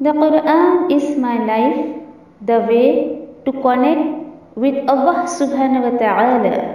The Quran is my life, the way to connect with Allah subhanahu wa ta'ala.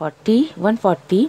140।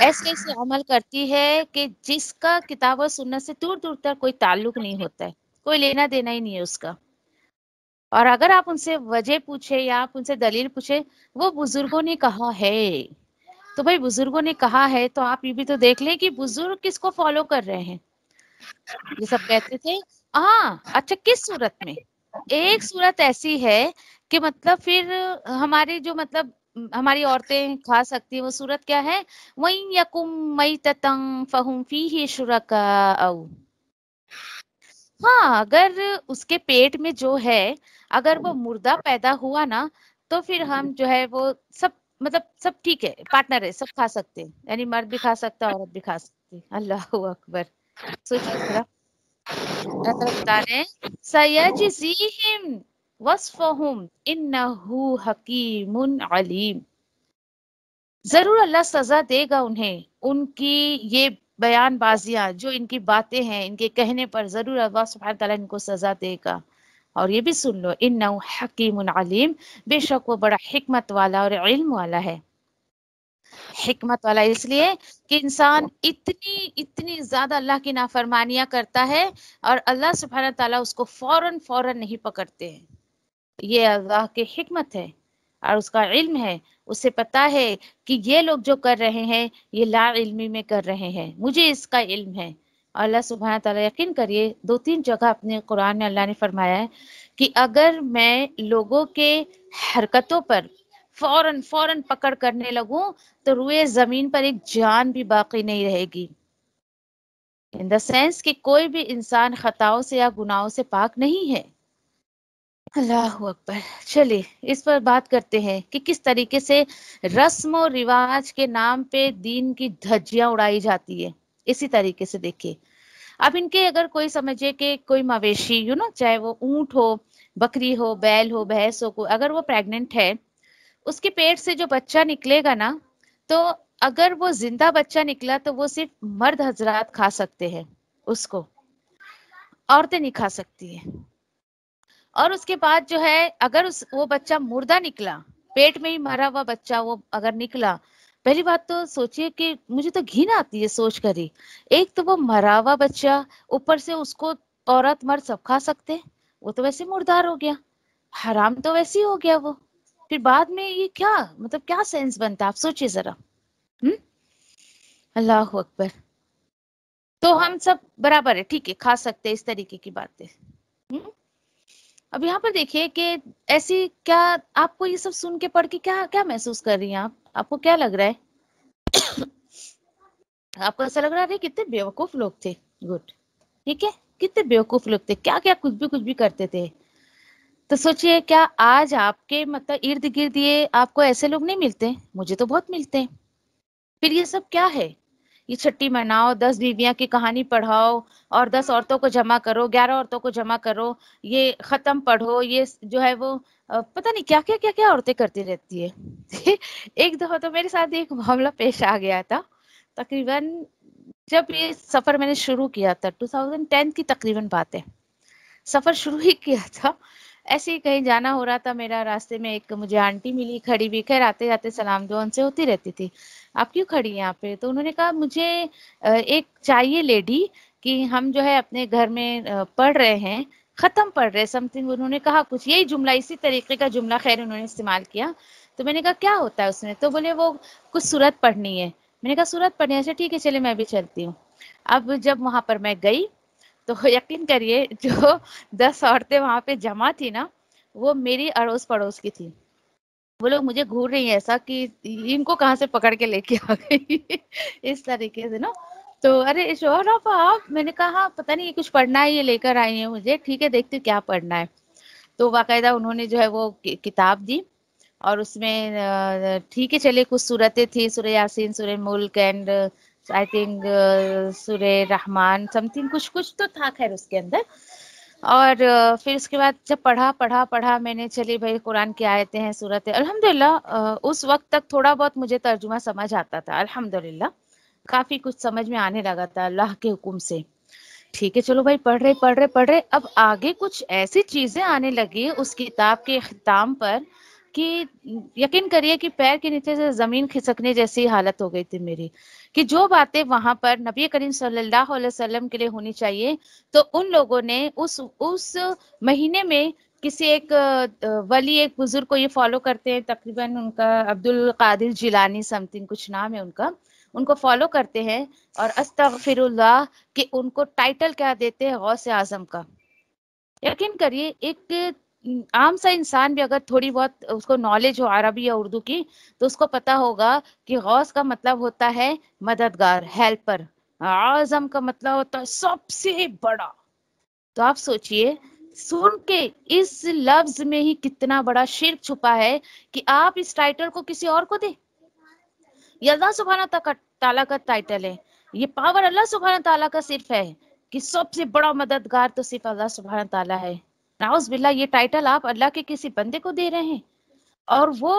ایسے ایسے عمل کرتی ہے کہ جس کا کتاب و سنت سے دور دور تک کوئی تعلق نہیں ہوتا ہے، کوئی لینا دینا ہی نہیں ہے اس کا. اور اگر آپ ان سے وجہ پوچھے یا آپ ان سے دلیل پوچھے، وہ بزرگوں نے کہا ہے. تو بھائی بزرگوں نے کہا ہے تو آپ یہ بھی تو دیکھ لیں کہ بزرگ کس کو فالو کر رہے ہیں. یہ سب کہتے تھے. ہاں اچھا، کس صورت میں؟ ایک صورت ایسی ہے کہ مطلب پھر ہماری جو مطلب ہماری عورتیں کھا سکتی ہیں، وہ صورت کیا ہے؟ وَإِن يَكُن مَيْتَةً فَهُمْ فِيهِ شُرَكَاءُ. ہاں اگر اس کے پیٹ میں جو ہے، اگر وہ مردہ پیدا ہوا نا، تو پھر ہم جو ہے وہ سب مطلب سب ٹھیک ہے، پارٹنر ہے، سب کھا سکتے ہیں، یعنی مرد بھی کھا سکتا ہے، عورت بھی کھا سکتی ہے. اللہ اکبر. سوچیے ذرا. اللہ تعالیٰ بتا رہے ہیں سَيَجْزِيهِمْ وَصْفَهُمْ إِنَّهُ حَكِيمٌ عَلِيمٌ. ضرور اللہ سزا دے گا انہیں، ان کی یہ بیان بازیاں جو ان کی باتیں ہیں، ان کے کہنے پر ضرور اللہ سبحانہ تعالیٰ ان کو سزا دے گا. اور یہ بھی سن لو، انہ حکیم علیم، بے شک وہ بڑا حکمت والا اور علم والا ہے. حکمت والا اس لیے کہ انسان اتنی زیادہ اللہ کی نافرمانیاں کرتا ہے اور اللہ سبحانہ تعالیٰ اس کو فوراً نہیں پکڑتے ہیں. یہ اللہ کی حکمت ہے اور اس کا علم ہے. اسے پتا ہے کہ یہ لوگ جو کر رہے ہیں یہ لا علمی میں کر رہے ہیں، مجھے اس کا علم ہے. اللہ سبحانہ تعالیٰ یقین کریے 2-3 جگہ اپنے قرآن میں اللہ نے فرمایا ہے کہ اگر میں لوگوں کے حرکتوں پر فوراً پکڑ کرنے لگوں تو روئے زمین پر ایک جان بھی باقی نہیں رہے گی. ان دا سینس کہ کوئی بھی انسان خطاؤں سے یا گناہوں سے پاک نہیں ہے. اللہ اکبر. چلیے اس پر بات کرتے ہیں کہ کس طریقے سے رسم و رواج کے نام پہ دین کی دھجیاں اڑائی جاتی ہے. اسی طریقے سے دیکھیے، اب ان کے اگر کوئی سمجھے کہ کوئی مویشی چاہے وہ اونٹ ہو، بکری ہو، بیل ہو، بھینس ہو، اگر وہ پریگننٹ ہے، اس کے پیٹ سے جو بچہ نکلے گا نا، تو اگر وہ زندہ بچہ نکلا تو وہ صرف مرد حضرات کھا سکتے ہیں، اس کو عورتیں نہیں کھا سکتی ہیں. اور اس کے بعد جو ہے اگر وہ بچہ مردہ نکلا، پیٹ میں ہی مرا ہوا بچہ وہ اگر نکلا، پہلی بات تو سوچئے کہ مجھے تو گھن آتی ہے سوچ کر ہی. ایک تو وہ مرا ہوا بچہ، اوپر سے اس کو عورت مرد سب کھا سکتے، وہ تو ویسے مردار ہو گیا، حرام تو ویسے ہی ہو گیا وہ. پھر بعد میں یہ کیا مطلب کیا سینس بنتا، آپ سوچئے ذرا. اللہ اکبر. تو ہم سب برابر ہے، ٹھیک ہے، کھا سکتے اس طریقے کی باتیں. اب یہاں پر دیکھیے کہ ایسی کیا آپ کو یہ سب سن کے پڑھ کے کیا محسوس کر رہی ہیں آپ کو کیا لگ رہا ہے؟ آپ کو ایسا لگ رہا ہے کتنے بیوقوف لوگ تھے. گڈ. ٹھیک ہے، کتنے بیوقوف لوگ تھے، کیا کچھ بھی کرتے تھے. تو سوچئے کیا آج آپ کے مطلب ارد گرد یہ آپ کو ایسے لوگ نہیں ملتے؟ مجھے تو بہت ملتے ہیں. پھر یہ سب کیا ہے؟ یہ چھٹی مناؤ، 10 بیویاں کی کہانی پڑھاؤ اور 10 عورتوں کو جمع کرو، 11 عورتوں کو جمع کرو، یہ ختم پڑھو، یہ جو ہے وہ پتہ نہیں کیا عورتیں کرتی رہتی ہے. ایک دفعہ تو میرے ساتھ ایک معاملہ پیش آ گیا تھا، تقریباً جب یہ سفر میں نے شروع کیا تھا 2010 کی تقریباً بات ہے. سفر شروع ہی کیا تھا، ایسے ہی کہیں جانا ہو رہا تھا میرا. راستے میں ایک مجھے آنٹی ملی کھڑی ہوئی، خیر آتے جاتے سلام دعا ان سے ہوتی رہتی تھی. آپ کیوں کھڑی ہیں یہاں پہ؟ تو انہوں نے کہا مجھے ایک چاہیے لیڈی کہ ہم جو ہے اپنے گھر میں پڑھ رہے ہیں، ختم پڑھ رہے سم تھنگ، انہوں نے کہا کچھ یہی جملہ، اسی طریقے کا جملہ خیر انہوں نے استعمال کیا. تو میں نے کہا کیا ہوتا ہے اس میں؟ تو بولے وہ کچھ سورت پڑھنی ہے. میں نے کہا سورت پڑھنی ہے، اچھا ٹھیک ہے چلے میں بھی چلتی ہوں. اب جب وہاں پر میں گئی تو یقین کریے جو 10 عورتیں وہاں پہ جمع تھی نا، وہ میری اڑوس پڑوس کی تھی. وہ لوگ مجھے گھور رہی ہیں ایسا کہ ان کو کہاں سے پکڑ کے لے کے آ گئی اس طریقے سے نا. تو ارے شوہر آپ، میں نے کہا ہاں پتہ نہیں یہ کچھ پڑھنا ہے، یہ لے کر آئی ہیں مجھے. ٹھیک ہے دیکھتی کیا پڑھنا ہے. تو باقاعدہ انہوں نے جو ہے وہ کتاب دی اور اس میں ٹھیک ہے چلے کچھ صورتیں تھی، سورہ یاسین، سورہ ملک اینڈ آئی تھنک سورہ رحمان سم تھنگ، کچھ تو تھا خیر اس کے اندر. اور پھر اس کے بعد جب پڑھا میں نے، چلی بھائی قرآن کی آیتیں ہیں، سورتیں. الحمدللہ اس وقت تک تھوڑا بہت مجھے ترجمہ سمجھ آتا تھا، الحمدللہ کافی کچھ سمجھ میں آنے لگا تھا اللہ کے حکم سے. ٹھیک ہے چلو بھائی پڑھ رہے. اب آگے کچھ ایسی چیزیں آنے لگی اس کتاب کے اختتام پر کہ یقین کریے کہ پیر کے نیچے سے زمین کھسکنے جیسی حالت ہو گئی تھی میری، کہ جو باتیں وہاں پر نبی کریم صلی اللہ علیہ وسلم کے لیے ہونی چاہیے تو ان لوگوں نے اس مہینے میں کسی ایک ولی، ایک بزرگ کو یہ فالو کرتے ہیں، تقریباً ان کا عبد القادر جیلانی سم تھنگ کچھ نام ہے ان کو فالو کرتے ہیں، اور استغفر اللہ کہ ان کو ٹائٹل کیا دیتے ہیں، غوث اعظم کا۔ یقین کریے ایک عام سا انسان بھی اگر تھوڑی بہت اس کو نالج ہو عربی یا اردو کی تو اس کو پتا ہوگا کہ غوث کا مطلب ہوتا ہے مددگار، ہیلپر، اعظم کا مطلب ہوتا ہے سب سے بڑا۔ تو آپ سوچئے سن کے اس لفظ میں ہی کتنا بڑا شرک چھپا ہے کہ آپ اس ٹائٹل کو کسی اور کو دیں۔ یہ اللہ سبحانہ تعالیٰ کا ٹائٹل ہے، یہ پاور اللہ سبحانہ تعالیٰ کا صرف ہے کہ سب سے بڑا مددگار تو صرف اللہ سبحانہ تعالیٰ ہے۔ نعوذ باللہ یہ ٹائٹل آپ اللہ کے کسی بندے کو دے رہے ہیں، اور وہ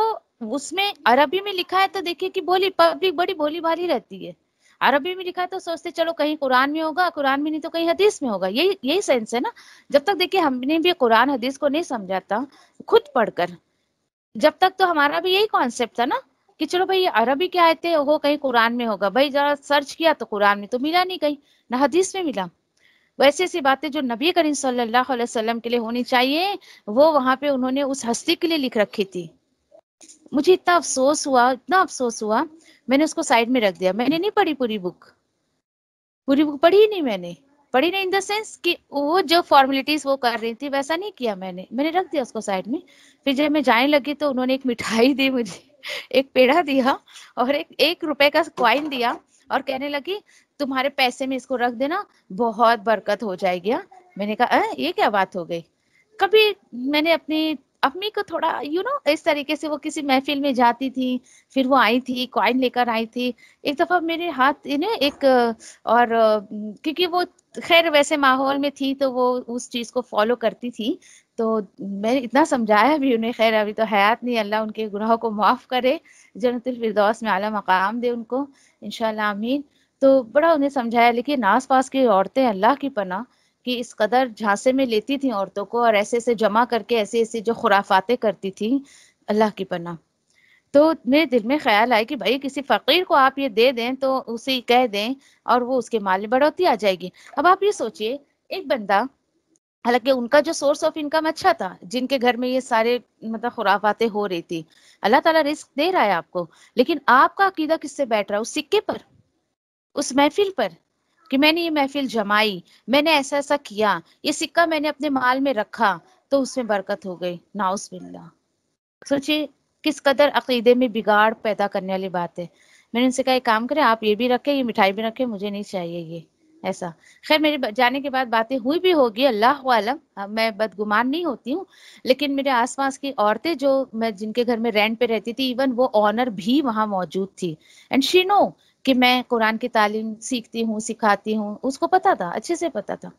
اس میں عربی میں لکھا ہے تو دیکھیے کہ پبلک بڑی بولی بھالی رہتی ہے۔ عربی میں لکھا ہے تو سوچتے چلو کہیں قرآن میں ہوگا، قرآن میں نہیں تو کہیں حدیث میں ہوگا، یہی سینس ہے نا۔ جب تک دیکھیے ہم نے بھی قرآن حدیث کو نہیں سمجھا تھا خود پڑھ کر، جب تک تو ہمارا بھی یہی کانسیپٹ تھا نا کہ چلو بھائی یہ عربی کی آیتیں وہ کہیں قرآن میں ہوگا، بھائی ذرا سرچ کیا تو قرآن میں تو ملا نہیں، کہیں نہ حدیث میں ملا۔ ویسے ایسی باتیں جو نبی کریم صلی اللہ علیہ وسلم کے لیے ہونی چاہیے وہ وہاں پہ انہوں نے اس ہستی کے لیے لکھ رکھی تھی۔ مجھے اتنا افسوس ہوا، میں نے اس کو سائڈ میں رکھ دیا، میں نے نہیں پڑھی پوری بک پڑھی نہیں، میں نے پڑھی نہیں ان دا سینس کہ وہ جو فارمیلٹیز وہ کر رہی تھی ویسا نہیں کیا، میں نے رکھ دیا اس کو سائڈ میں۔ پھر جب میں جانے لگی تو انہوں نے ایک مٹھائی دی مجھے، ایک پیڑا دیا اور ایک روپے کا کوائن دیا، اور کہنے لگی تمہارے پیسے میں اس کو رکھ دینا، بہت برکت ہو جائے گی۔ میں نے کہا یہ کیا بات ہو گئی؟ کبھی میں نے اپنی امی کو تھوڑا اس طریقے سے، وہ کسی محفل میں جاتی تھی، پھر وہ آئی تھی کوائن لے کر آئی تھی، ایک دفعہ میرے ہاتھ ایک اور کیونکہ وہ خیر ویسے ماحول میں تھی تو وہ اس چیز کو فالو کرتی تھی، تو میں نے اتنا سمجھایا بھی انہیں، خیر ابھی تو حیات نہیں، اللہ ان کے گناہوں کو معاف کرے، جنت الفردوس میں اعلیٰ مقام دے ان کو انشاءاللہ، آمین۔ تو بڑا انہیں سمجھایا، لیکن آس پاس کی عورتیں اللہ کی پناہ کہ اس قدر جھانسے میں لیتی تھیں عورتوں کو، اور ایسے جمع کر کے ایسے جو خرافاتیں کرتی تھیں، اللہ کی پناہ۔ تو میرے دل میں خیال آئے کہ بھائی کسی فقیر کو آپ یہ دے دیں تو اسے کہہ دیں اور وہ اس کے مال میں بڑھوتی آ جائے گی۔ اب آپ یہ سوچئے ایک بندہ، حالانکہ ان کا جو سورس آف انکم اچھا تھا، جن کے گھر میں یہ سارے خرافاتیں ہو رہی تھی، اللہ تعالیٰ رزق دے رہا ہے آپ کو، لیکن آپ کا عقیدہ کس سے بیٹھ رہا ہے؟ اس سکے پر، اس محفل پر، کہ میں نے یہ محفل جمائی، میں نے ایسا کیا، یہ سکہ میں نے اپنے مال میں رکھا تو اس میں برکت ہو گئی۔ نعوذ باللہ! سوچئے کس قدر عقیدے میں بگاڑ پیدا کرنے والی بات ہے۔ میں نے ان سے کہا ایک کام کریں، آپ یہ بھی رکھیں، یہ مٹھائی بھی رکھیں، مجھے نہیں چاہیے یہ ایسا۔ خیر میرے جانے کے بعد باتیں ہوئی بھی ہوگی، اللہ عالم، میں بدگمان نہیں ہوتی ہوں، لیکن میرے آس پاس کی عورتیں جو میں جن کے گھر میں رینٹ پہ رہتی تھی، ایون وہ آنر بھی وہاں موجود تھی، اینڈ شی نو کہ میں قرآن کی تعلیم سیکھتی ہوں، سکھاتی ہوں، اس کو پتا تھا، اچھے سے پتا تھا۔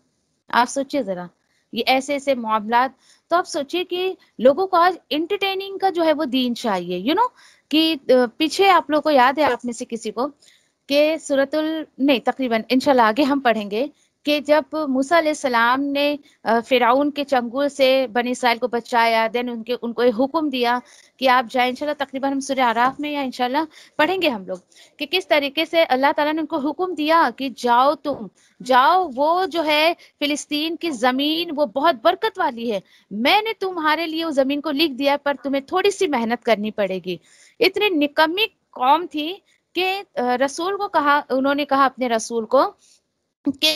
آپ سوچئے ذرا یہ ایسے معاملات، تو آپ سوچئے کہ لوگوں کو آج انٹرٹیننگ کا جو ہے وہ دین چاہیے، کہ پیچھے آپ لوگوں کو یاد ہے، آپ میں سے کسی کو، کہ نہیں تقریباً انشاءاللہ آگے ہم پڑھیں گے کہ جب موسیٰ علیہ السلام نے فرعون کے چنگل سے بنی اسرائیل کو بچایا، دین ان کو ایک حکم دیا کہ آپ جائیں، انشاءاللہ تقریباً ہم سورہ اعراف میں یا انشاءاللہ پڑھیں گے ہم لوگ کہ کس طریقے سے اللہ تعالیٰ نے ان کو حکم دیا کہ جاؤ، وہ جو ہے فلسطین کی زمین وہ بہت برکت والی ہے، میں نے تمہارے لیے اس زمین کو لکھ دیا پر تمہیں تھوڑی سی محنت کرنی پڑے گی۔ اتنی نکمی قوم تھی کہ رسول کو کہا، انہوں نے کہا اپنے رسول کو کہ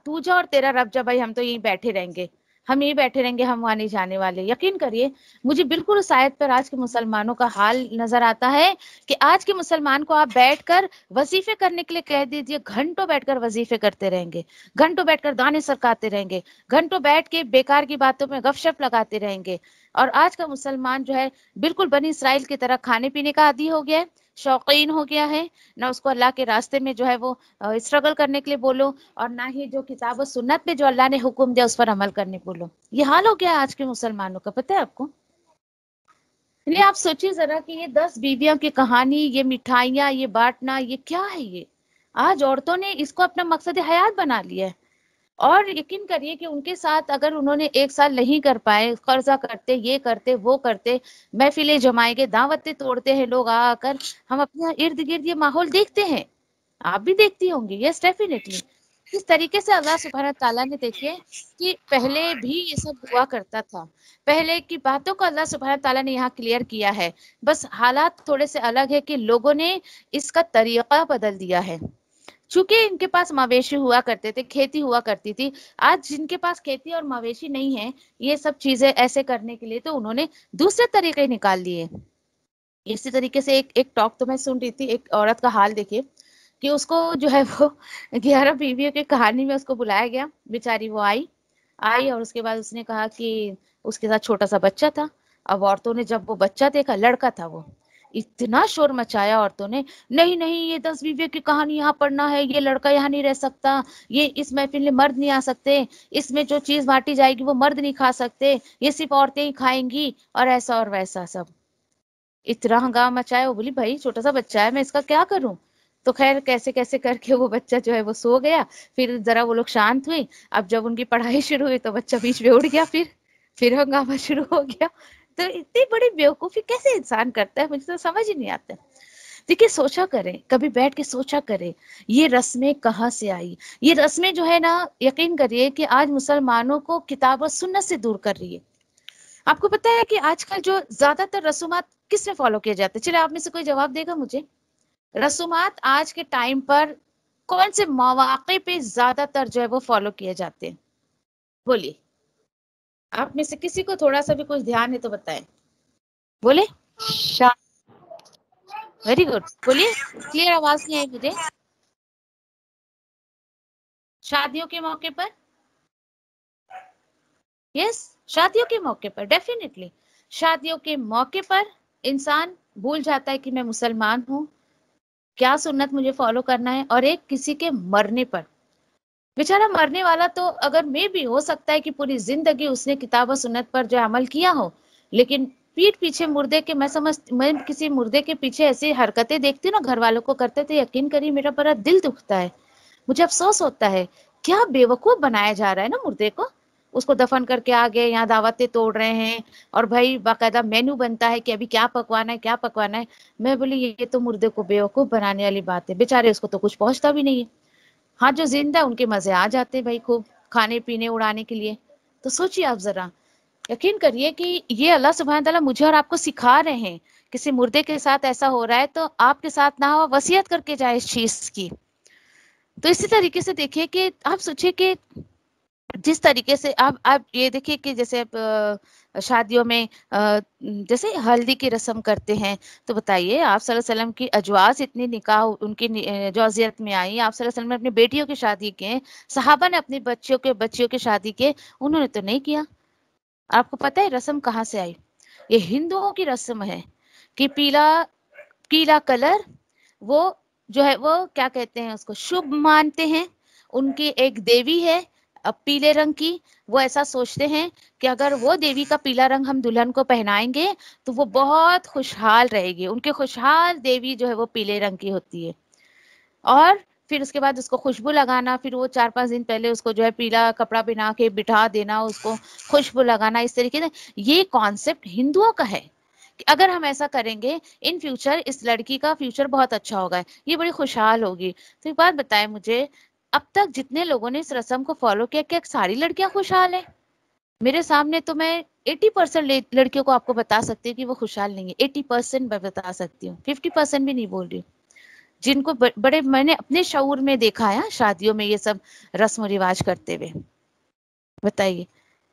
تو جا اور تیرا رب جا، بھائی ہم تو یہیں بیٹھے رہیں گے، ہم وہاں نہیں جانے والے۔ یقین کریے مجھے بالکل اس آیت پر آج کے مسلمانوں کا حال نظر آتا ہے کہ آج کے مسلمان کو آپ بیٹھ کر وظیفے کرنے کے لیے کہہ دیجئے، گھنٹوں بیٹھ کر وظیفے کرتے رہیں گے، گھنٹوں بیٹھ کر دانے سرکاتے رہیں گے، گھنٹوں بیٹھ کے بیکار کی باتوں میں گپ شپ لگاتے رہیں گے۔ اور آج کا مسلمان جو ہے بالکل بنی اسرائیل کی طرح کھانے پینے کا عادی ہو گیا ہے، شوقین ہو گیا ہے، نہ اس کو اللہ کے راستے میں جو ہے وہ اسٹرگل کرنے کے لیے بولو، اور نہ ہی جو کتاب و سنت میں جو اللہ نے حکم دیا اس پر عمل کرنے بولو۔ یہ حال ہو گیا آج کے مسلمانوں کا، پتہ ہے آپ کو؟ لیے آپ سوچیے ذرا کہ یہ 10 بیویاں کی کہانی، یہ مٹھائیاں، یہ بانٹنا، یہ کیا ہے؟ یہ آج عورتوں نے اس کو اپنا مقصد حیات بنا لیا ہے، اور یقین کریے کہ ان کے ساتھ اگر انہوں نے 1 سال نہیں کر پائے، قرضہ کرتے، یہ کرتے وہ کرتے، محفلیں جمائیں گے، دعوتیں توڑتے ہیں لوگ آ کر، ہم اپنے ارد گرد یہ ماحول دیکھتے ہیں، آپ بھی دیکھتی ہوں گی، یس ڈیفینیٹلی. کس طریقے سے اللہ سبحانہ تعالیٰ نے دیکھیے کہ پہلے بھی یہ سب ہوا کرتا تھا، پہلے کی باتوں کو اللہ سبحانہ تعالیٰ نے یہاں کلیئر کیا ہے، بس حالات تھوڑے سے الگ ہے کہ لوگوں نے اس کا طریقہ بدل دیا ہے. چونکہ ان کے پاس مویشی ہوا کرتے تھے، کھیتی ہوا کرتی تھی، آج جن کے پاس کھیتی اور مویشی نہیں ہے یہ سب چیزیں ایسے کرنے کے لیے، تو انہوں نے دوسرے طریقے نکال دیے. اسی طریقے سے ایک ٹاک تو میں سن رہی تھی، ایک عورت کا حال دیکھیے کہ اس کو جو ہے وہ 11 بیویوں کی کہانی میں اس کو بلایا گیا، بیچاری وہ آئی اور اس کے بعد اس نے کہا کہ اس کے ساتھ چھوٹا سا بچہ تھا. اب عورتوں نے جب وہ بچہ دیکھا، لڑکا تھا، وہ اتنا شور مچایا عورتوں نے، نہیں نہیں یہ 10 بیویوں کی کہانی یہاں پڑھنا ہے، یہ لڑکا یہاں نہیں رہ سکتا، یہ اس محفل میں مرد نہیں آ سکتے، اس میں جو چیز بانٹی جائے گی وہ مرد نہیں کھا سکتے، یہ صرف عورتیں ہی کھائیں گی، اور ایسا اور ویسا سب اتنا ہنگامہ مچایا. وہ بولی بھائی چھوٹا سا بچہ ہے، میں اس کا کیا کروں؟ تو خیر کیسے کیسے کر کے وہ بچہ جو ہے وہ سو گیا. پھر ذرا وہ لوگ شانت ہوئی. اب جب ان کی پڑھائی شروع ہوئی تو بچہ بیچ میں اڑ گیا، پھر ہنگامہ شروع ہو گیا. تو اتنی بڑی بیوقوفی کیسے انسان کرتا ہے، مجھے تو سمجھ ہی نہیں آتا. دیکھیے سوچا کریں، کبھی بیٹھ کے سوچا کریں یہ رسمیں کہاں سے آئی. یہ رسمیں جو ہے نا، یقین کریے کہ آج مسلمانوں کو کتاب و سنت سے دور کر رہی ہے. آپ کو پتا ہے کہ آج کل جو زیادہ تر رسومات کس میں فالو کیے جاتے ہیں؟ چلے آپ میں سے کوئی جواب دے گا مجھے. رسومات آج کے ٹائم پر کون سے مواقع پہ زیادہ تر جو ہے وہ فالو کیے جاتے ہیں؟ بولیے. آپ میں سے کسی کو تھوڑا سا بھی کچھ دھیان ہے تو بتائیں. بولے. Very good. بولیے. کلیئر آواز نہیں آئی مجھے. شادیوں کے موقع پر. یس شادیوں کے موقع پر ڈیفینیٹلی. شادیوں کے موقع پر انسان بھول جاتا ہے کہ میں مسلمان ہوں، کیا سنت مجھے فالو کرنا ہے. اور ایک کسی کے مرنے پر، بیچارہ مرنے والا تو اگر میں بھی ہو سکتا ہے کہ پوری زندگی اس نے کتاب و سنت پر جو عمل کیا ہو، لیکن پیٹ پیچھے مردے کے، میں کسی مردے کے پیچھے ایسی حرکتیں دیکھتی ہوں نا گھر والوں کو کرتے تھے، یقین کریے میرا بڑا دل دکھتا ہے، مجھے افسوس ہوتا ہے. کیا بیوقوف بنایا جا رہا ہے نا مردے کو. اس کو دفن کر کے آگے یہاں دعوتیں توڑ رہے ہیں، اور بھائی باقاعدہ مینو بنتا ہے کہ ابھی کیا پکوانا ہے کیا پکوانا ہے. میں بولی یہ تو مردے کو بیوقوف بنانے والی بات ہے، بیچارے اس کو تو کچھ پہنچتا بھی نہیں ہے. ہاں جو زندہ ان کے مزے آ جاتے بھائی خوب کھانے پینے اڑانے کے لیے. تو سوچیے آپ ذرا، یقین کریے کہ یہ اللہ سبحانہ تعالیٰ مجھے اور آپ کو سکھا رہے ہیں. کسی مردے کے ساتھ ایسا ہو رہا ہے تو آپ کے ساتھ نہ ہو، وصیت کر کے جائے اس چیز کی. تو اسی طریقے سے دیکھیے کہ آپ سوچیں کہ جس طریقے سے آپ یہ دیکھیے کہ جیسے شادیوں میں جیسے ہلدی کی رسم کرتے ہیں، تو بتائیے آپ صلی اللہ علیہ وسلم کی ازواج اتنی نکاح ان کی جوزیت میں آئی، آپ صلی اللہ علیہ وسلم نے اپنی بیٹیوں کی شادی کی، صحابہ نے اپنی بچیوں کی شادی کی، انہوں نے تو نہیں کیا. آپ کو پتہ ہے رسم کہاں سے آئی؟ یہ ہندوؤں کی رسم ہے کہ پیلا کلر وہ جو ہے وہ کیا کہتے ہیں اس کو شبھ مانتے ہیں. ان کی ایک دیوی ہے پیلے رنگ کی، وہ ایسا سوچتے ہیں کہ اگر وہ دیوی کا پیلا رنگ ہم دلہن کو پہنائیں گے تو وہ بہت خوشحال رہے گی. ان کے خوشحال دیوی جو ہے وہ پیلے رنگ کی ہوتی ہے. اور پھر اس کے بعد اس کو خوشبو لگانا، پھر وہ 4-5 دن پہلے اس کو جو ہے پیلا کپڑا پہنا کے بٹھا دینا، اس کو خوشبو لگانا. اس طریقے سے یہ کانسیپٹ ہندوؤں کا ہے کہ اگر ہم ایسا کریں گے ان فیوچر اس لڑکی کا فیوچر بہت اچھا ہوگا، یہ بڑی خوشحال ہوگی. تو ایک بات بتائیں مجھے، اب تک جتنے لوگوں نے اس رسم کو فالو کیا، کیا ساری لڑکیاں خوشحال ہیں؟ میرے سامنے تو میں 80% لڑکیوں کو آپ کو بتا سکتی ہوں کہ وہ خوشحال نہیں ہے. 80% میں بتا سکتی ہوں، 50% بھی نہیں بول رہی ہوں. جن کو بڑے میں نے اپنے شعور میں دیکھا ہے شادیوں میں یہ سب رسم و رواج کرتے ہوئے. بتائیے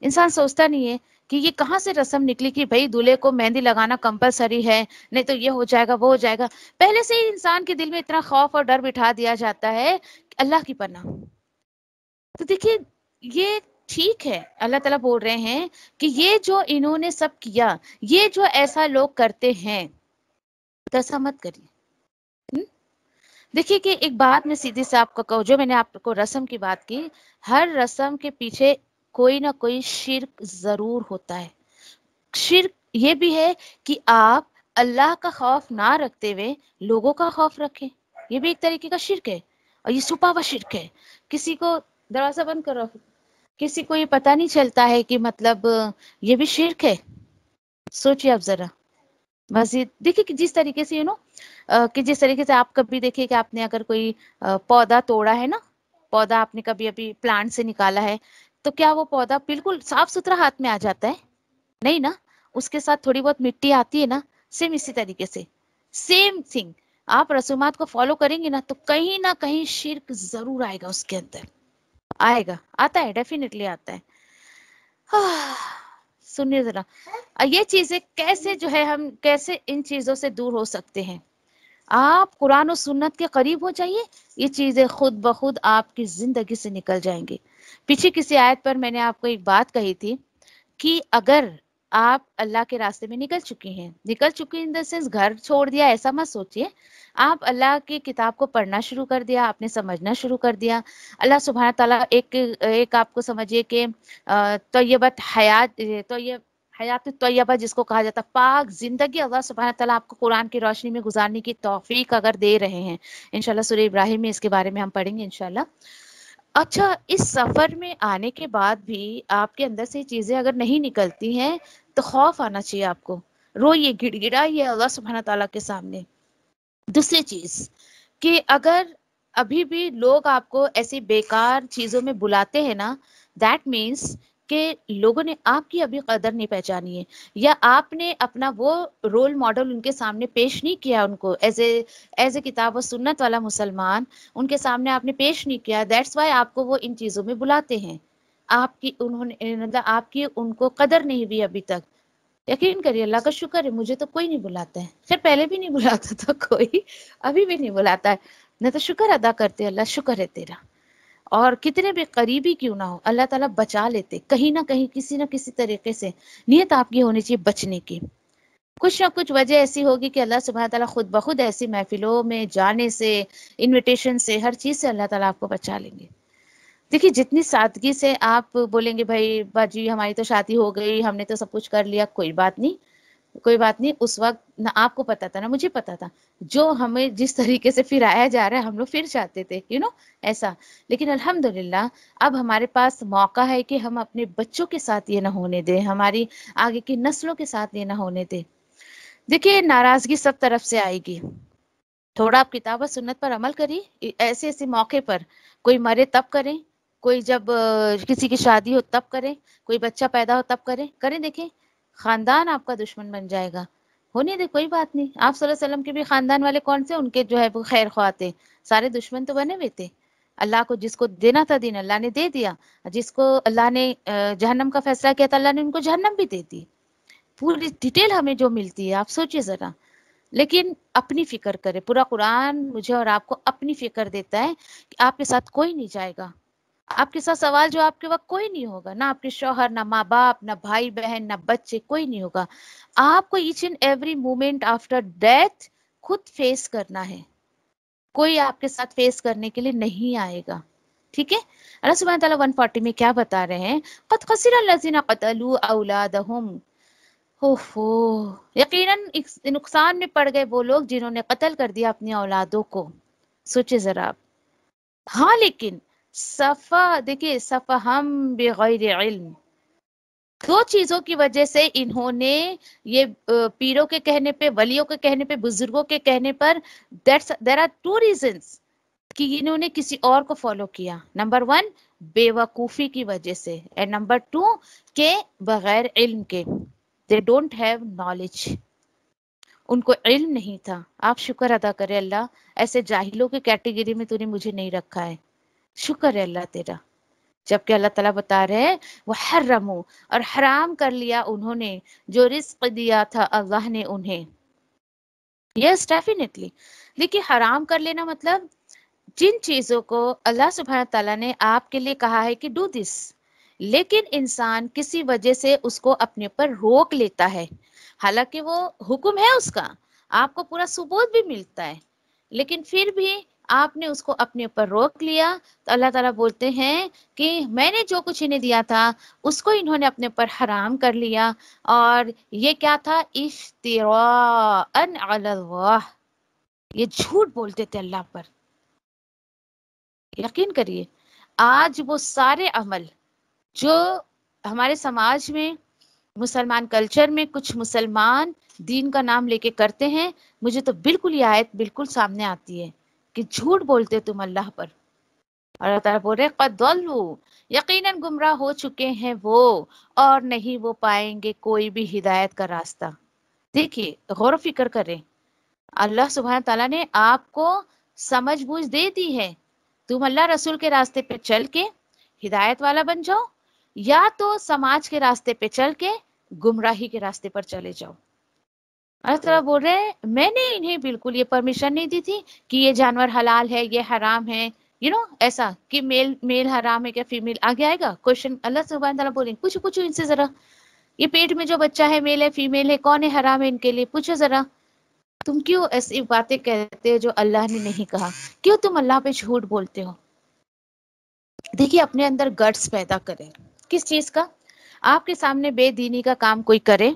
انسان سوچتا نہیں ہے کہ یہ کہاں سے رسم نکلی کہ بھائی دولہے کو مہندی لگانا کمپلسری ہے، نہیں تو یہ ہو جائے گا وہ ہو جائے گا. پہلے سے ہی انسان کے دل میں اتنا خوف اور ڈر بٹھا دیا جاتا ہے، اللہ کی پناہ. تو دیکھیے یہ ٹھیک ہے، اللہ تعالیٰ بول رہے ہیں کہ یہ جو انہوں نے سب کیا، یہ جو ایسا لوگ کرتے ہیں تو ایسا مت کریے. دیکھیے کہ ایک بات میں سیدھی سے آپ کو کہوں، جو میں نے آپ کو رسم کی بات کی، ہر رسم کے پیچھے کوئی نہ کوئی شرک ضرور ہوتا ہے. شرک یہ بھی ہے کہ آپ اللہ کا خوف نہ رکھتے ہوئے لوگوں کا خوف رکھیں، یہ بھی ایک طریقے کا شرک ہے، اور یہ چھپا ہوا شرک ہے. کسی کو دروازہ بند کرو. کسی کو یہ پتہ نہیں چلتا ہے کہ مطلب یہ بھی شرک ہے. سوچیے آپ ذرا. مزید دیکھیے کہ جس طریقے سے کہ جس طریقے سے آپ کبھی دیکھیے کہ آپ نے اگر کوئی پودا توڑا ہے نا، پودا آپ نے کبھی ابھی پلانٹ سے نکالا ہے، تو کیا وہ پودا بالکل صاف ستھرا ہاتھ میں آ جاتا ہے؟ نہیں نا، اس کے ساتھ تھوڑی بہت مٹی آتی ہے نا. سیم اسی طریقے سے سیم تھنگ، آپ رسومات کو فالو کریں گے نا تو کہیں نہ کہیں شرک ضرور آئے گا. اس کے اندر آئے گا، آتا ہے، ڈیفینیٹلی آتا ہے. سنیے ذرا، یہ چیزیں کیسے جو ہے ہم کیسے ان چیزوں سے دور ہو سکتے ہیں. آپ قرآن و سنت کے قریب ہو جائیے، یہ چیزیں خود بخود آپ کی زندگی سے نکل جائیں گی. پیچھے کسی آیت پر میں نے آپ کو ایک بات کہی تھی کہ اگر آپ اللہ کے راستے میں نکل چکی ان دا سینس گھر چھوڑ دیا، ایسا مت سوچئے. آپ اللہ کی کتاب کو پڑھنا شروع کر دیا، آپ نے سمجھنا شروع کر دیا. اللہ سبحانہ تعالیٰ ایک آپ کو سمجھیے کہ طیبت حیات طیبہ جس کو کہا جاتا، پاک زندگی اللہ سبحانہ تعالیٰ آپ کو قرآن کی روشنی میں گزارنے کی توفیق اگر دے رہے ہیں. انشاءاللہ سورہ ابراہیم میں اس کے بارے میں ہم پڑھیں گے انشاءاللہ. اچھا، اس سفر میں آنے کے بعد بھی آپ کے اندر سے یہ چیزیں اگر نہیں نکلتی ہیں تو خوف آنا چاہیے آپ کو. روئیے، گڑ گڑائیے اللہ سبحانہ تعالیٰ کے سامنے. دوسری چیز کہ اگر ابھی بھی لوگ آپ کو ایسی بیکار چیزوں میں بلاتے ہیں نا، دیٹ مینس کہ لوگوں نے آپ کی ابھی قدر نہیں پہچانی ہے، یا آپ نے اپنا وہ رول ماڈل ان کے سامنے پیش نہیں کیا. ان کو ایز اے کتاب و سنت والا مسلمان ان کے سامنے آپ نے پیش نہیں کیا. دیٹس وائی آپ کو وہ ان چیزوں میں بلاتے ہیں. آپ کی انہوں نے مطلب آپ کی ان کو قدر نہیں ہوئی ابھی تک. یقین کریے، اللہ کا شکر ہے مجھے تو کوئی نہیں بلاتا ہے. خیر پہلے بھی نہیں بلاتا تھا کوئی، ابھی بھی نہیں بلاتا ہے. میں تو شکر ادا کرتے، اللہ شکر ہے تیرا. اور کتنے بھی قریبی کیوں نہ ہو، اللہ تعالیٰ بچا لیتے کہیں نہ کہیں کسی نہ کسی طریقے سے. نیت آپ کی ہونی چاہیے بچنے کی. کچھ نہ کچھ وجہ ایسی ہوگی کہ اللہ سبحانہ تعالیٰ خود بخود ایسی محفلوں میں جانے سے، انویٹیشن سے، ہر چیز سے اللہ تعالیٰ آپ کو بچا لیں گے. دیکھیے جتنی سادگی سے آپ بولیں گے بھائی باجی ہماری تو شادی ہو گئی، ہم نے تو سب کچھ کر لیا، کوئی بات نہیں، کوئی بات نہیں. اس وقت نہ آپ کو پتا تھا نہ مجھے پتا تھا. جو ہمیں جس طریقے سے پھر آیا جا رہا ہے ہم لوگ پھر چاہتے تھے ایسا. لیکن الحمدللہ اب ہمارے پاس موقع ہے کہ ہم اپنے بچوں کے ساتھ یہ نہ ہونے دیں، ہماری آگے کی نسلوں کے ساتھ یہ نہ ہونے دیں. دیکھیے ناراضگی سب طرف سے آئے گی. تھوڑا آپ کتاب و سنت پر عمل کریے. ایسے ایسے موقع پر کوئی مرے تب کریں، کوئی جب کسی کی شادی ہو تب کریں، کوئی بچہ پیدا ہو تب کریں. دیکھیں خاندان آپ کا دشمن بن جائے گا. ہونے دے، کوئی بات نہیں. آپ صلی اللہ علیہ وسلم کے بھی خاندان والے کون سے؟ ان کے جو ہے وہ خیر خواہ تھے. سارے دشمن تو بنے ہوئے تھے. اللہ کو جس کو دینا تھا دین اللہ نے دے دیا، جس کو اللہ نے جہنم کا فیصلہ کیا تھا اللہ نے ان کو جہنم بھی دے دی. پوری ڈیٹیل ہمیں جو ملتی ہے آپ سوچئے ذرا. لیکن اپنی فکر کرے. پورا قرآن مجھے اور آپ کو اپنی فکر دیتا ہے کہ آپ کے ساتھ کوئی نہیں جائے گا. آپ کے ساتھ سوال جو آپ کے وقت کوئی نہیں ہوگا، نہ آپ کے شوہر، نہ ماں باپ، نہ بھائی بہن، نہ بچے، کوئی نہیں ہوگا. آپ کو each and every moment after death خود فیس کرنا ہے. کوئی آپ کے ساتھ فیس کرنے کے لیے نہیں آئے گا. ٹھیک ہے. اللہ سبحانہ تعالیٰ 140 میں کیا بتا رہے ہیں؟ قد خسر الذین قتلوا اولادہم. یقیناً نقصان میں پڑ گئے وہ لوگ جنہوں نے قتل کر دیا اپنی اولادوں کو. سوچے ذرا آپ. ہاں لیکن دیکھیے صفہم بغیر علم. دو چیزوں کی وجہ سے انہوں نے یہ پیروں کے کہنے پہ، ولیوں کے کہنے پہ، بزرگوں کے کہنے پر there are two reasons کہ انہوں نے کسی اور کو فالو کیا. نمبر 1 بے وقوفی کی وجہ سے، and نمبر 2 کہ بغیر علم کے. they don't have knowledge. ان کو علم نہیں تھا. آپ شکر ادا کرے اللہ ایسے جاہلوں کی کیٹیگری میں تو نے مجھے نہیں رکھا ہے. شکر ہے اللہ تیرا. جبکہ اللہ تعالیٰ بتا رہے ہیں وہ حرمو، اور حرام کر لیا انہوں نے جو رزق دیا تھا اللہ نے انہیں. Yes definitely. دیکھیے حرام کر لینا مطلب جن چیزوں کو اللہ سبحانہ تعالیٰ نے آپ کے لیے کہا ہے کہ ڈو دس، لیکن انسان کسی وجہ سے اس کو اپنے پر روک لیتا ہے. حالانکہ وہ حکم ہے اس کا، آپ کو پورا ثبوت بھی ملتا ہے، لیکن پھر بھی آپ نے اس کو اپنے اوپر روک لیا. تو اللہ تعالیٰ بولتے ہیں کہ میں نے جو کچھ انہیں دیا تھا اس کو انہوں نے اپنے اوپر حرام کر لیا. اور یہ کیا تھا؟ افتراء علی اللہ. یہ جھوٹ بولتے تھے اللہ پر. یقین کریے آج وہ سارے عمل جو ہمارے سماج میں، مسلمان کلچر میں کچھ مسلمان دین کا نام لے کے کرتے ہیں، مجھے تو بالکل یہ آیت بالکل سامنے آتی ہے کہ جھوٹ بولتے تم اللہ پر. اور اللہ تعالیٰ بول رہے قد ضلوا، یقیناً گمراہ ہو چکے ہیں وہ، اور نہیں وہ پائیں گے کوئی بھی ہدایت کا راستہ. دیکھیے غور و فکر کریں، اللہ سبحانہ تعالیٰ نے آپ کو سمجھ بوجھ دے دی ہے، تم اللہ رسول کے راستے پہ چل کے ہدایت والا بن جاؤ، یا تو سماج کے راستے پہ چل کے گمراہی کے راستے پر چلے جاؤ. اللہ تعالیٰ بول رہے ہیں میں نے انہیں بالکل یہ پرمیشن نہیں دی تھی کہ یہ جانور حلال ہے یہ حرام ہے، ایسا کہ میل میل حرام ہے کیا فیمیل. آگے آئے گا کوشچن، اللہ سبحانہ تعالیٰ بولیں پوچھو ان سے ذرا، یہ پیٹ میں جو بچہ ہے میل ہے فیمیل ہے، کون ہے حرام ہے ان کے لیے، پوچھو ذرا. تم کیوں ایسی باتیں کہتے ہو جو اللہ نے نہیں کہا؟ کیوں تم اللہ پہ جھوٹ بولتے ہو؟ دیکھیے اپنے اندر گٹس پیدا کریں. کس چیز کا؟ آپ کے سامنے بے دینی کا کام کوئی کرے،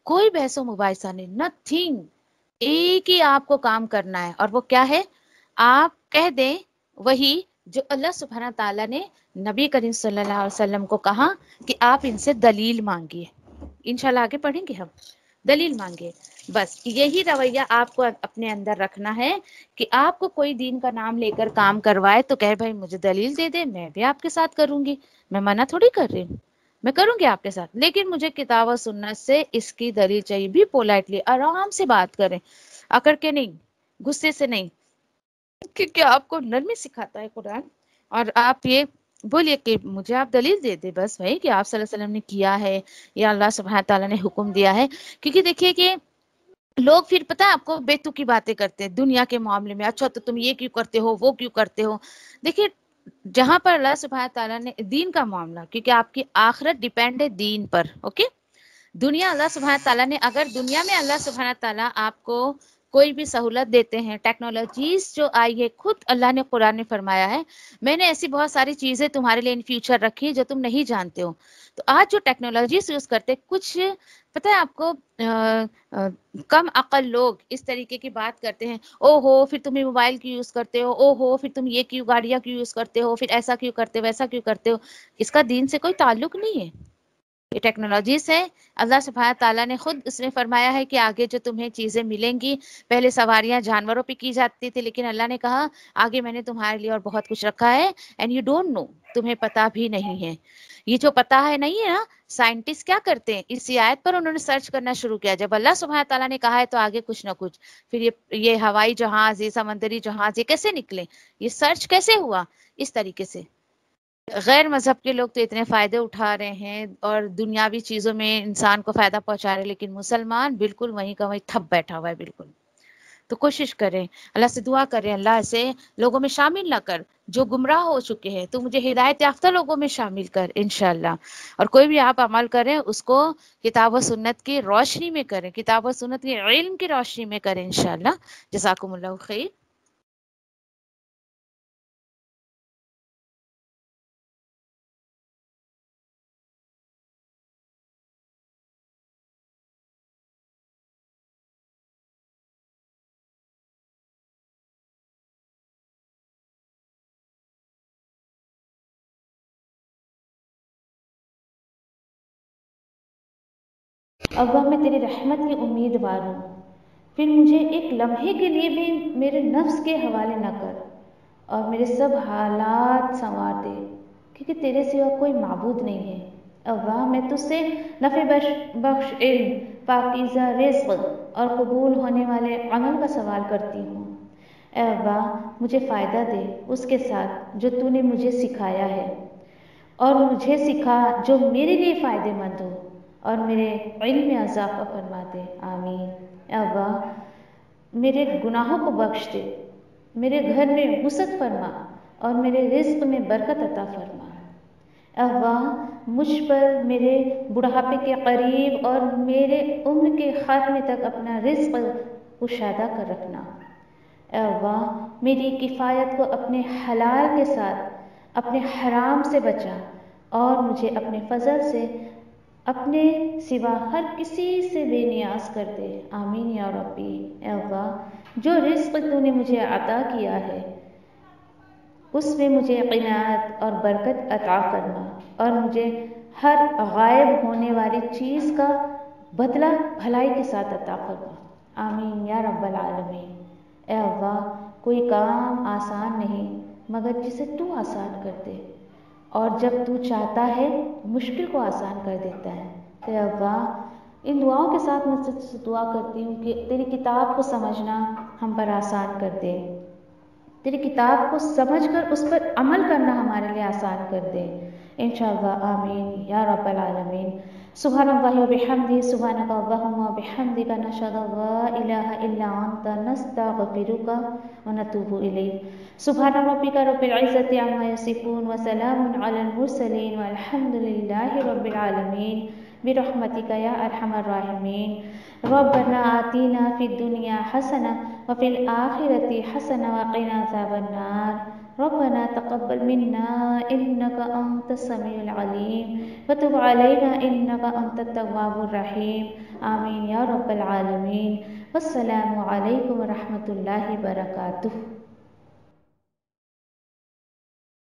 کوئی بحث و مباحثہ نہیں، نتھنگ، ایک ہی آپ کو کام کرنا ہے، اور وہ کیا ہے؟ آپ کہہ دیں وہی جو اللہ سبحانہ تعالیٰ نے نبی کریم صلی اللہ علیہ وسلم کو کہا کہ آپ ان سے دلیل مانگیے. انشاءاللہ آگے پڑھیں گے ہم، دلیل مانگے. بس یہی رویہ آپ کو اپنے اندر رکھنا ہے کہ آپ کو کوئی دین کا نام لے کر کام کروائے تو کہے بھائی مجھے دلیل دے دے، میں بھی آپ کے ساتھ کروں گی، میں منع تھوڑی کر رہی ہوں، میں کروں گی آپ کے ساتھ، لیکن مجھے کتاب و سنت سے اس کی دلیل چاہیے. بھی پولائٹلی آرام سے بات کریں، اکڑ کے نہیں، غصے سے نہیں، کیونکہ آپ کو نرمی سکھاتا ہے قرآن. اور آپ یہ بولیے کہ مجھے آپ دلیل دے دے بس بھائی کہ آپ صلی اللہ علیہ وسلم نے کیا ہے یا اللہ سبحانہ تعالیٰ نے حکم دیا ہے. کیونکہ دیکھیے کہ لوگ پھر پتہ ہے آپ کو بے تکی باتیں کرتے ہیں دنیا کے معاملے میں، اچھا تو تم یہ کیوں کرتے ہو وہ کیوں کرتے ہو. دیکھیے جہاں پر اللہ سبحانہ تعالیٰ نے دین کا معاملہ، کیونکہ آپ کی آخرت ڈیپینڈ ہے دین پر، اوکے. دنیا اللہ سبحانہ تعالیٰ نے، اگر دنیا میں اللہ سبحانہ تعالیٰ آپ کو کوئی بھی سہولت دیتے ہیں، ٹیکنالوجیز جو آئی ہے، خود اللہ نے قرآن میں فرمایا ہے میں نے ایسی بہت ساری چیزیں تمہارے لیے ان فیوچر رکھی ہیں جو تم نہیں جانتے ہو. تو آج جو ٹیکنالوجیز یوز کرتے، کچھ پتہ ہے آپ کو کم عقل لوگ اس طریقے کی بات کرتے ہیں، او ہو پھر تم موبائل کیوں یوز کرتے ہو، او ہو پھر تم یہ کیوں گاڑیاں کیوں یوز کرتے ہو، پھر ایسا کیوں کرتے ہو ویسا کیوں کرتے ہو. اس کا دین سے کوئی تعلق نہیں ہے، یہ ٹیکنالوجیز ہے. اللہ سبحانہ تعالیٰ نے خود اس میں فرمایا ہے کہ آگے جو تمہیں چیزیں ملیں گی، پہلے سواریاں جانوروں پہ کی جاتی تھی، لیکن اللہ نے کہا آگے میں نے تمہارے لیے اور بہت کچھ رکھا ہے، اینڈ یو ڈونٹ نو، تمہیں پتہ بھی نہیں ہے. یہ جو پتہ ہے نہیں ہے نا، سائنٹسٹ کیا کرتے ہیں، اس آیت پر انہوں نے سرچ کرنا شروع کیا. جب اللہ سبحانہ تعالیٰ نے کہا ہے تو آگے کچھ نہ کچھ، پھر یہ ہوائی جہاز، یہ سمندری جہاز، یہ کیسے نکلے، یہ سرچ کیسے ہوا. اس طریقے سے غیر مذہب کے لوگ تو اتنے فائدے اٹھا رہے ہیں اور دنیاوی چیزوں میں انسان کو فائدہ پہنچا رہے ہیں، لیکن مسلمان بالکل وہیں کا وہیں تھپ بیٹھا ہوا ہے بالکل. تو کوشش کریں، اللہ سے دعا کریں اللہ ایسے لوگوں میں شامل نہ کر جو گمراہ ہو چکے ہیں، تو مجھے ہدایت یافتہ لوگوں میں شامل کر انشاءاللہ. اور کوئی بھی آپ عمل کریں اس کو کتاب و سنت کی روشنی میں کریں، کتاب و سنت کے علم کی روشنی میں کریں انشاءاللہ. جزاکم اللہ خیر. اللہ میں تیری رحمت کی امیدوار ہوں، پھر مجھے ایک لمحے کے لیے بھی میرے نفس کے حوالے نہ کر اور میرے سب حالات سنوار دے، کیونکہ تیرے سوا کوئی معبود نہیں ہے. اللہ میں تجھ سے نفع بخش علم، پاکیزہ رزق اور قبول ہونے والے عمل کا سوال کرتی ہوں. اے اللہ مجھے فائدہ دے اس کے ساتھ جو تو نے مجھے سکھایا ہے، اور مجھے سکھا جو میرے لیے فائدہ مند ہو، اور میرے علم میں اضافہ فرما دے. آمین. اے اللہ میرے گناہوں کو بخش دے، میرے گھر میں وسعت فرما اور میرے رزق میں برکت عطا فرما. اے اللہ مجھ پر میرے بڑھاپے کے قریب اور میرے عمر کے خاتمے تک اپنا رزق کشادہ کر رکھنا. اے اللہ میری کفایت کو اپنے حلال کے ساتھ اپنے حرام سے بچا، اور مجھے اپنے فضل سے اپنے سوا ہر کسی سے بے نیاز کر دے. آمین یا ربی. اے اللہ جو رزق تو نے مجھے عطا کیا ہے اس میں مجھے قناعت اور برکت عطا فرما، اور مجھے ہر غائب ہونے والی چیز کا بدلہ بھلائی کے ساتھ عطا فرما، آمین یا رب العالمین۔ اے اللہ، کوئی کام آسان نہیں مگر جسے تو آسان کر دے، اور جب تو چاہتا ہے مشکل کو آسان کر دیتا ہے۔ اے اللہ، ان دعاؤں کے ساتھ میں تجھ سے دعا کرتی ہوں کہ تیری کتاب کو سمجھنا ہم پر آسان کر دے، تیری کتاب کو سمجھ کر اس پر عمل کرنا ہمارے لیے آسان کر دے، انشاءاللہ آمین یا رب العالمین۔ سبحان اللہ و بحمدہ، سبحانک اللہم و بحمدک، نشہد ان لا الہ الا انت، نستغفرک و نتوب الیک۔ سبحان ربک رب العزت عما یصفون وسلام علی المرسلین والحمد للہ رب العالمین، برحمتک یا ارحم الراحمین۔ ربنا آتینا فی الدنیا حسنہ وفی الآخرۃ حسنہ وقنا عذاب النار۔ ربنا تقبل منا انک انت السمیع العلیم وتب علینا انک انت التواب الرحیم، آمین یا رب العالمین۔ والسلام علیکم ورحمۃ اللہ وبرکاتہ۔